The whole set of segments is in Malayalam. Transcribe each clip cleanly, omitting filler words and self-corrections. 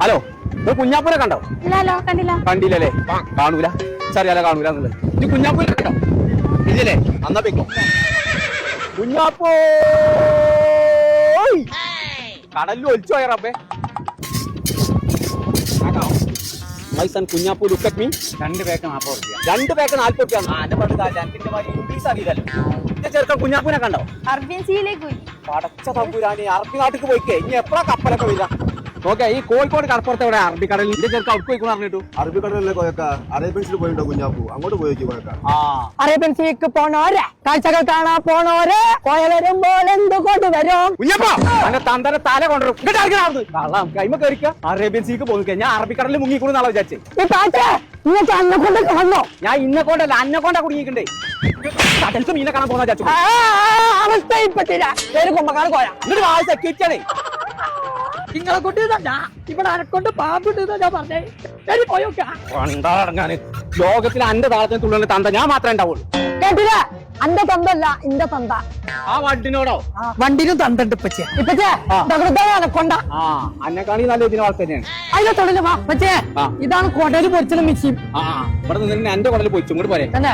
ഹലോ ഇത് കുഞ്ഞാപ്പൂനെ കണ്ടോ? ഇല്ലല്ലോ, കണ്ടില്ല. കണ്ടില്ലല്ലേ? കാണൂല, ചെറിയാല കാണൂല എന്നുള്ളത്. ഇത് കുഞ്ഞാപ്പൂനെ കണ്ടോ? ഇല്ലല്ലേ? അന്നാ വെക്കോ കുഞ്ഞാപ്പൂ കടലിൽ ഒലിച്ചു പോയ റബ്ബേ. Maison Kunjappu look at me. 2 പേക്ക് 40 രൂപ. 2 പേക്ക് 40 രൂപ. ഇംഗ്ലീഷ് അറിയില്ലല്ലോ. ചെറുക്കൻ കുഞ്ഞാപ്പൂനെ കണ്ടോ? അറേബ്യൻ സീയിലേക്ക് പോയി. പടച്ച തമ്പുരാനെ, അറബി നാട്ടിക്ക് പോയിക്കേ. ഇനി എപ്പോഴാ കപ്പലൊക്കെ വരിക? നോക്കേ, ഈ കോഴിക്കോട് കടപ്പുറത്ത് എവിടെ അറബിക്കടലിൽ എന്റെ ചെറുക്ക അവിടെ പോയിക്കോന്ന് പറഞ്ഞിട്ടു. അറബിക്കടലിലെ കൊയക്ക അറേബ്യൻസിൽ പോയിട്ടോ കുഞ്ഞാപ്പൂ? അങ്ങോട്ട് പോയേക്ക് കൊയക്ക. അറേബ്യൻ സീക്ക് പോണോരെ, കാഴ്ചകൾ കാണാൻ പോണോരെ, കോയ വരുമ്പോൾ എന്തുകൊണ്ട് വരും? കുഞ്ഞപ്പ അങ്ങനെ തന്തര തല കൊണ്ടുവരും. കള്ളം കൈമ കയറിക്ക. അറേബ്യൻ സീക്ക് പോയി. ഞാൻ അറബിക്കടലിൽ മുങ്ങിക്കൂടുന്ന ആളെ വിചാരിച്ചേ. ഈ പാറ്റേ നിങ്ങൾക്ക് അന്നെ കൊണ്ട് കാണണോ? ഞാൻ ഇന്നെ കൊണ്ടല്ല അന്നെ കൊണ്ടാ കുടുങ്ങിക്കണ്ടേ. കടൽക്ക് മീനെ കാണാൻ പോകുന്ന വിചാരിച്ചു. അവസ്ഥ ഇപ്പത്തില്ല. പേര് കുമ്പക്കാട് കോയ. എന്നിട്ട് വായ സെക്യൂരിറ്റിയാണേ. നിങ്ങളെ കൊണ്ടിരുന്ന ഇവിടെ അനക്കൊണ്ട് പാമ്പിട്ട് ഞാൻ പറഞ്ഞേ. ശരി പോയോക്കാ. ഉണ്ടാകാന് ലോകത്തിൽ അന്റെ താളത്തിന് തുള്ളുന്ന തന്ത ഞാൻ മാത്രമേ ഉണ്ടാവുള്ളൂ. കേട്ടില്ല? അന്റെ തന്തല്ല ഇന്റെ തന്ത. ആ വണ്ടിനോടോ? വണ്ടിനും തന്തണ്ട് ഇപ്പച്ചേ. ഇപ്പച്ചേ അനക്കൊണ്ട. അന്നെ കാണി നല്ല ഇതിന് ആൾ തന്നെയാണ്. അതിന്റെ തൊഴില് വാ പച്ചേ. ഇതാണ് കൊടല് പൊരിച്ചത് മെഷീൻ. ഇവിടെ നിന്ന് എന്റെ കുടല് പോയിച്ചു. ഇങ്ങോട്ട് പോരെ. തന്നെ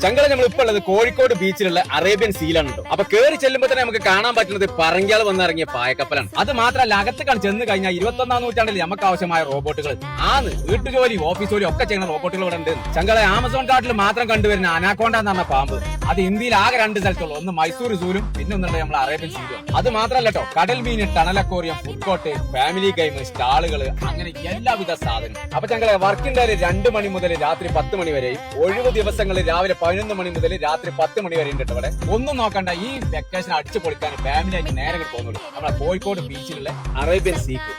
ചങ്കള നമ്മൾ ഇപ്പൊ ഉള്ളത് കോഴിക്കോട് ബീച്ചിലുള്ള അറേബ്യൻ സീലാണ് കേട്ടോ. അപ്പൊ കേറി ചെല്ലുമ്പോ തന്നെ നമുക്ക് കാണാൻ പറ്റുന്നത് പറങ്കിയാൾ വന്നിറങ്ങിയ പായക്കപ്പലാണ്. അത് മാത്രമല്ല അകത്ത് ചെന്ന് കഴിഞ്ഞാൽ 21ാം നൂറ്റാണ്ടിൽ നമുക്ക് ആവശ്യമായ റോബോട്ടുകൾ ആണ്. വീട്ടുജോലി, ഓഫീസ് ജോലി ഒക്കെ ചെയ്യുന്ന റോബോട്ടുകൾ ഇവിടെ ഉണ്ട്. ചങ്കളെ ആമസോൺ കാട്ടിൽ മാത്രം കണ്ടുവരുന്ന അനാക്കോണ്ട എന്ന് പറഞ്ഞ പാമ്പ് അത് ഇന്ത്യയിൽ ആകെ 2 സ്ഥലത്തുള്ളൂ. ഒന്ന് മൈസൂർ സൂലും പിന്നെ ഒന്നുണ്ട് നമ്മൾ അറേബ്യൻ സീലും. അത് മാത്രമല്ല കേട്ടോ, കടൽ മീൻ, ടണലക്കോറിയം, ഫുഡ് കോർട്ട്, ഫാമിലി ഗെയിം, സ്റ്റാളുകൾ, അങ്ങനെ എല്ലാവിധ സാധനം. അപ്പൊ ചങ്കളെ വർക്കിംഗ് ഡേ 2 മണി മുതൽ രാത്രി 10 മണി വരെയും, ഒഴിവ് ദിവസങ്ങളിൽ രാവിലെ 11 മണി മുതൽ രാത്രി 10 മണി വരെ ഉണ്ട് ഇവിടെ. ഒന്നും നോക്കണ്ട, ഈ വെക്കേഷൻ അടിച്ചു പൊളിക്കാൻ ഫാമിലി ആയിട്ട് നേരെ തോന്നുള്ളൂ. നമ്മളെ കോഴിക്കോട് ബീച്ചിലുള്ള അറേബ്യൻ സീക്ക്.